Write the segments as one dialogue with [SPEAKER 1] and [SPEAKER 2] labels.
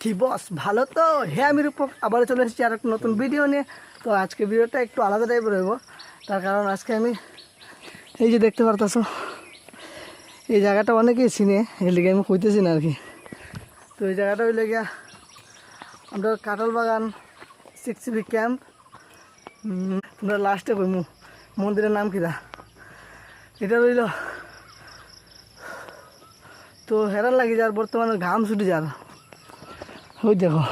[SPEAKER 1] কি বস ভালো তো? হ্যাঁ, আমি রূপক আবারও চলে এসেছি আর একটা নতুন ভিডিও নিয়ে। তো আজকে ভিডিওটা একটু আলাদা টাইপের হইব, তার কারণ আজকে আমি এই যে দেখতে পারতেছো এই জায়গাটা অনেকেই চিনে, এর লিগে আমি কইতেছি না আর কি। তো এই জায়গাটা হইলে গিয়া আমরা কাঁঠাল বাগান 6CB ক্যাম্প। তোমরা লাস্টে কইমু মন্দিরের নাম কিরা এটা রইল। তো হেরান লাগি যার বর্তমানে ঘাম ছুটি যার ওই দেখো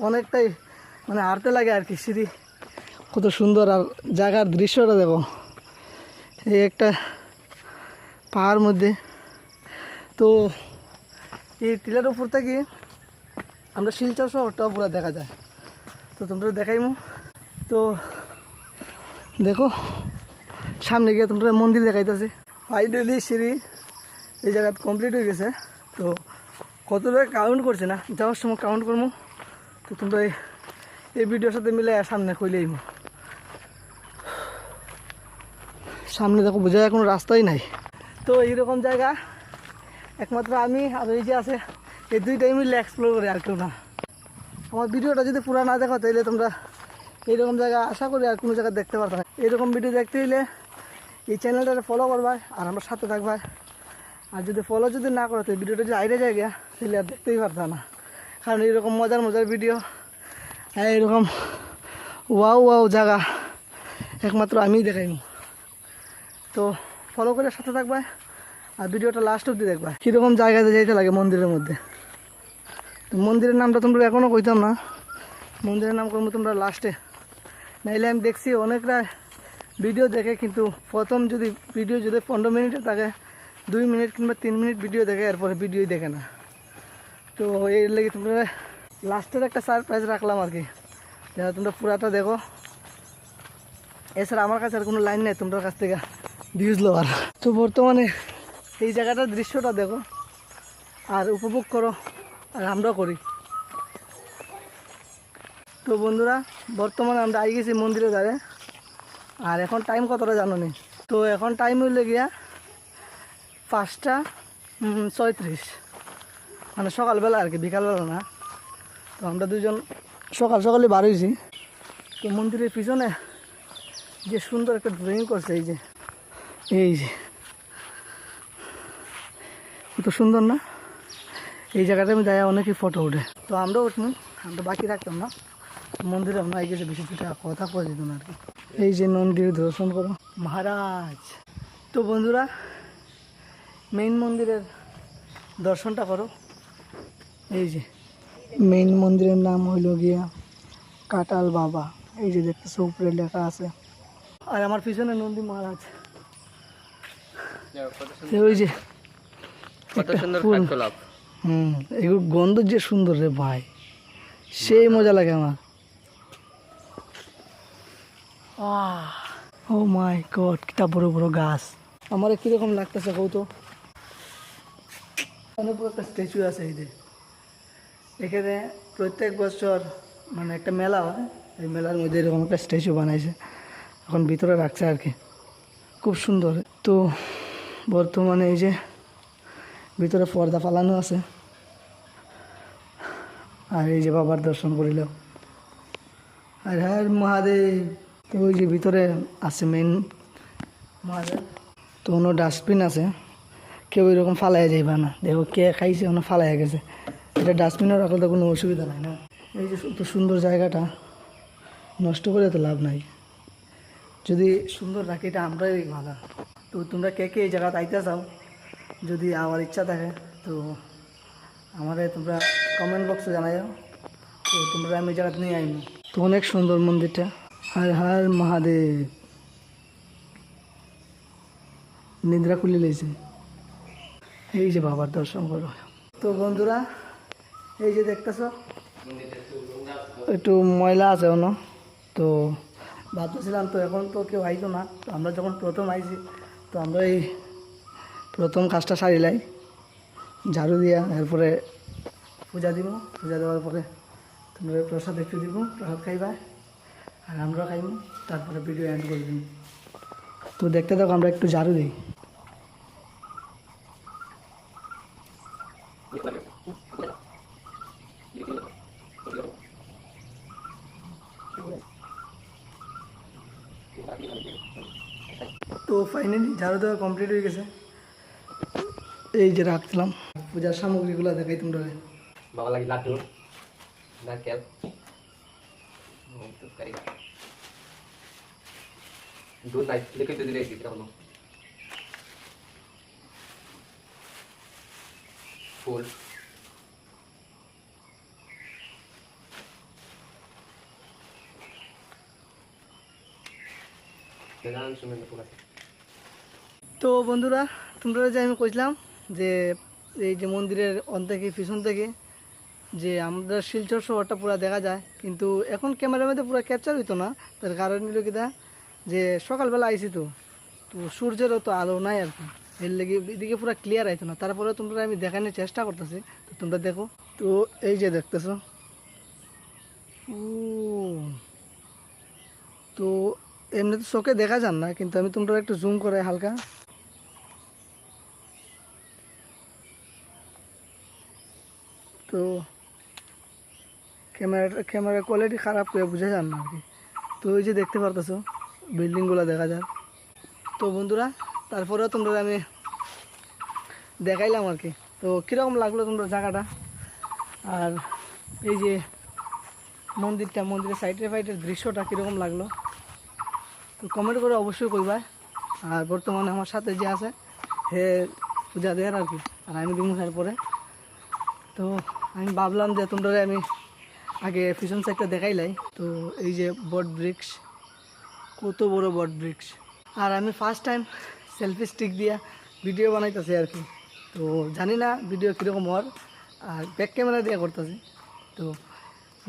[SPEAKER 1] অনেকটাই মানে হাঁটতে লাগে আর কি। সিঁড়ি কত সুন্দর, আর জায়গার দৃশ্যটা দেখো, এই একটা পাহাড় মধ্যে। তো এই টিলার উপর থেকে আমরা শিলচর শহরটাও পুরো দেখা যায়। তো তোমরা দেখাইমু। তো দেখো সামনে গিয়ে তোমরা মন্দির দেখাইতেছে। ফাইনালি সিঁড়ি এই জায়গা কমপ্লিট হয়ে গেছে। তো কত লোক কাউন্ট করছে না, যাওয়ার সময় কাউন্ট করবো। তো তোমরা এই ভিডিওর সাথে মিলে সামনে কইলেই সামনে দেখো, বোঝা যায় কোনো রাস্তাই নাই। তো এইরকম জায়গা একমাত্র আমি আর এই যে আছে, এই দুইটাই মিলে এক্সপ্লোর করে, আর কেউ না। আমার ভিডিওটা যদি পুরা না দেখো তাহলে তোমরা এইরকম জায়গা আশা করি আর কোনো জায়গা দেখতে পারবে না। এইরকম ভিডিও দেখতে হইলে এই চ্যানেলটা ফলো করবা আর আমার সাথে থাকবা। আর যদি ফলো যদি না করো তো ভিডিওটা যদি আইরে যায় গিয়া তাহলে আর দেখতেই পারতা না। কারণ এইরকম মজার মজার ভিডিও, হ্যাঁ এরকম ওয়াও ওয়াও জায়গা একমাত্র আমিই দেখাইনি। তো ফলো করে সাথে থাকবা আর ভিডিওটা লাস্ট অবধি দেখবা কীরকম জায়গাতে যাইতে লাগে মন্দিরের মধ্যে। তো মন্দিরের নামটা তোমরা এখনও কইতাম না, মন্দিরের নাম করবো তোমরা লাস্টে। নাইলে আমি দেখছি অনেকটা ভিডিও দেখে, কিন্তু প্রথম যদি ভিডিও যদি 15 মিনিটে থাকে 2 মিনিট কিংবা 3 মিনিট ভিডিও দেখে, এরপরে ভিডিওই দেখে না। তো এর লেগে তোমরা লাস্টের একটা সারপ্রাইজ রাখলাম আর কি, যেন তোমরা পুরাটা দেখো। এছাড়া আমার কাছে আর কোনো লাইন নেই তোমাদের কাছ থেকে ভিউজ লওয়ার। তো বর্তমানে এই জায়গাটার দৃশ্যটা দেখো আর উপভোগ করো, আর আমরাও করি। তো বন্ধুরা বর্তমানে আমরা আই গেছি মন্দিরে ধারে। আর এখন টাইম কতটা জানো নি? তো এখন টাইম হইলে গিয়া 5টা 36, মানে সকালবেলা আর কি, বিকালবেলা না। তো আমরা দুজন সকাল সকালে বার হয়েছি। তো মন্দিরের পিছনে যে সুন্দর একটা ড্রয়িং করছে, এই যে কত সুন্দর না? এই জায়গাটা আমি যাই অনেকই ফটো উঠে। তো আমরাও উঠবো, আমরা বাকি রাখতাম না। মন্দিরে আমরা গেছে বেশি দুটা কথা কয়ে যেত না আর কি। এই যে মন্দির দর্শন করো মহারাজ। তো বন্ধুরা মেইন মন্দিরের দর্শনটা করো। এই যে মেইন মন্দিরের নাম হইল গিয়া কাটাল বাবা। এই যে দেখতেছো উপরে লেখা আছে। আর আমার পিছনে নন্দী মহারাজ। ওই যে
[SPEAKER 2] কত সুন্দর কাঠগোলাপ।
[SPEAKER 1] এগুলো গন্ধ যে সুন্দর রে ভাই, সেই মজা লাগে আমার। ও মাই গড, কিটা বড় বড় গাছ। আমার কিরকম লাগতেছে কৌতো। অনেক বড় একটা স্ট্যাচু আছে এই যে। এখানে প্রত্যেক বছর মানে একটা মেলা হয়, এই মেলার মধ্যে এরকম একটা স্ট্যাচু বানাইছে, এখন ভিতরে রাখছে আর কি, খুব সুন্দর। তো বর্তমানে এই যে ভিতরে পর্দা ফালানো আছে। আর এই যে বাবার দর্শন করিল, আর হ্যাঁ মহাদেব। তো ওই যে ভিতরে আছে মেন মহাদেব। তো কোনো ডাস্টবিন আছে, কেউ এরকম ফালাই যাইবা না। দেখো কে খাইছে ওনা ফালাই গেছে, এটা ডাস্টবিনও রাখলে তো কোনো অসুবিধা নাই না। এই যে এত সুন্দর জায়গাটা নষ্ট করে তো লাভ নাই, যদি সুন্দর রাখি এটা আমরাই ভালো। তো তোমরা কে কে এই জায়গাতে আইতে চাও, যদি আমার ইচ্ছা থাকে তো আমাদের তোমরা কমেন্ট বক্সে জানাইও। তো তোমরা আমি জায়গাতে নিয়ে আইব। তো অনেক সুন্দর মন্দিরটা। হর হর মহাদেব। নিদ্রা খুলে লেছে। এই যে বাবার দর্শন করো। তো বন্ধুরা এই যে দেখতেছ একটু ময়লা আছে অন্য। তো ভাবতেছিলাম তো এখন তো কেউ আইতো না। তো আমরা যখন প্রথম আইছি তো আমরা এই প্রথম কাজটা সারিলাই, ঝাড়ু দিয়া, এরপরে পূজা দিব। পূজা দেওয়ার পরে তোমরা প্রসাদ একটু দিব, প্রসাদ খাইবা আর আমরাও খাইব, তারপরে ভিডিও এন্ড করে দিব। তো দেখতে থাকো, আমরা একটু ঝাড়ু দিই। ফাইনালি ঝাড়ু দেওয়া কমপ্লিট হয়ে গেছে। এই যে রাখছিলাম পূজার সামগ্রীগুলো দেখাই তোমরা।
[SPEAKER 2] বাবা লাগি লাড্ডু নারকেল দুধ নাই লিখে তো দিলে দিতে হলো ফুল
[SPEAKER 1] তো বন্ধুরা তোমরা যে আমি কইছিলাম যে এই যে মন্দিরের থেকে পিছন থেকে যে আমরা শিলচর শহরটা পুরো দেখা যায়, কিন্তু এখন ক্যামেরার মধ্যে পুরো ক্যাপচার হইতো না। তার কারণ হলো কি যে সকালবেলা আইসি তো তো সূর্যেরও তো আলো নাই আর কি, এর লেগে এদিকে পুরো ক্লিয়ার আইতো না। তারপরে তোমরা আমি দেখানোর চেষ্টা করতেছি, তো তোমরা দেখো। তো এই যে দেখতেছো, তো এমনি তো চোখে দেখা যান না, কিন্তু আমি তোমরা একটু জুম করে হালকা, তো ক্যামেরার কোয়ালিটি খারাপ করে বোঝা যান না আর কি। তো ওই যে দেখতে পারতেছো বিল্ডিংগুলো দেখা যায়। তো বন্ধুরা তারপরেও তোমরা আমি দেখাইলাম আর কি। তো কীরকম লাগলো তোমরা জায়গাটা, আর এই যে মন্দিরের সাইডের দৃশ্যটা কীরকম লাগলো, তো কমেন্ট করে অবশ্যই কইবা। আর বর্তমানে আমার সাথে যে আছে হে পূজা দেয়ার আর কি, আর আমি দিন পরে। তো আমি ভাবলাম যে তোমরা আমি আগে পিছন সাইডটা দেখাইলাই। তো এই যে বট বৃক্ষ, কত বড় বট বৃক্ষ। আর আমি ফার্স্ট টাইম সেলফি স্টিক দিয়া ভিডিও বানাইতেছি আর কি। তো জানি না ভিডিও কীরকম হওয়ার, আর ব্যাক ক্যামেরা দিয়ে করতেছি। তো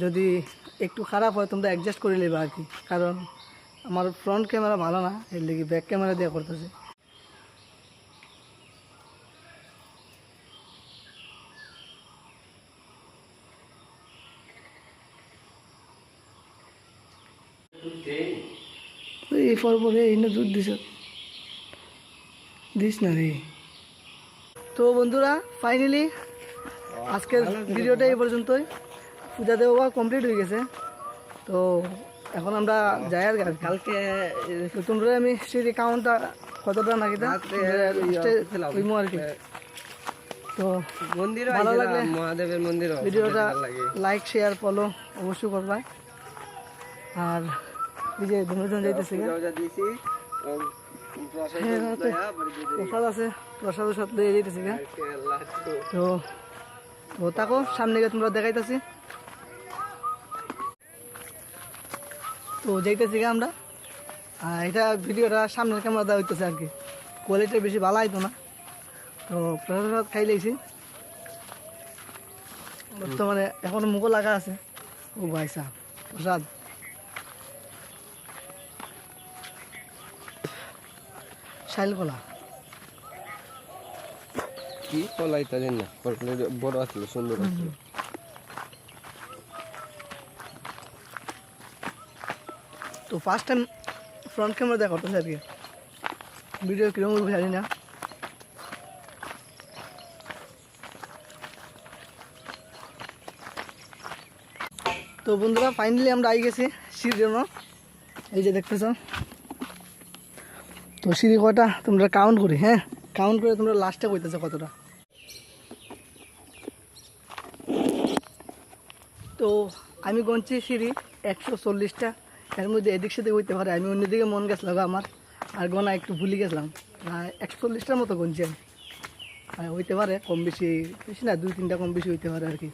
[SPEAKER 1] যদি একটু খারাপ হয় তোমরা অ্যাডজাস্ট করে নেবা আর কি, কারণ আমার ফ্রন্ট ক্যামেরা ভালো না, এর লেগে ব্যাক ক্যামেরা দিয়ে করতেছি। এই পরে এই না দুধ দিস না রে। তো বন্ধুরা ফাইনালি আজকের ভিডিওটা এই পর্যন্তই। পূজা দেওয়া কমপ্লিট হয়ে গেছে। তো এখন আমরা যাই আর কালকে তোমরা আমি সেই কাউন্টটা কতটা নাকি আর কি। তো
[SPEAKER 2] মন্দির
[SPEAKER 1] ভালো লাগলে
[SPEAKER 2] মহাদেবের মন্দির
[SPEAKER 1] ভিডিওটা লাইক শেয়ার ফলো অবশ্যই করবা। আর এই যে দুজন যাইতেছে প্রসাদ আছে, প্রসাদের সাথে লয়ে যাইতেছি। তো তো তাকো সামনে গিয়ে তোমরা দেখাইতেছি। তো যাইতেছি আমরা, আর এটা ভিডিওটা সামনের ক্যামেরা দেওয়া হইতেছে আর কি, কোয়ালিটি বেশি ভালো হইতো না। তো প্রসাদ খাই লাইছি, বর্তমানে এখনো মুখও লাগা আছে। ও ভাই সাহেব প্রসাদ শাইল কলা
[SPEAKER 2] কি কলাই তা জানি না, বড় আসলে সুন্দর আসলে।
[SPEAKER 1] তো ফার্স্ট টাইম ফ্রন্ট ক্যামেরা দেখা করতেছে আর কি, ভিডিও কিরকম জানি না। তো বন্ধুরা ফাইনালি আমরা আই গেছি সিঁড়ির জন্য। এই যে দেখতেছ, তো সিঁড়ি কয়টা তোমরা কাউন্ট করি, হ্যাঁ কাউন্ট করে তোমরা লাস্টে কইতেছো কতটা। তো আমি গনছি সিঁড়ি 140টা, এর মধ্যে এদিক সেদিক হইতে পারে, আমি অন্যদিকে মন গেছিল আমার, আর গোনা একটু ভুলে গেছিলাম। 140টার মতো গনছি আমি, হইতে পারে কম বেশি, বেশি না 2-3টা কম বেশি হইতে পারে আর কি।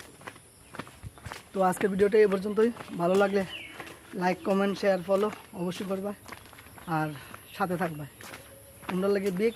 [SPEAKER 1] তো আজকের ভিডিওটা এই পর্যন্তই। ভালো লাগলে লাইক কমেন্ট শেয়ার ফলো অবশ্যই করবা, আর সাথে থাকবা। তোমরা লাগে বিগ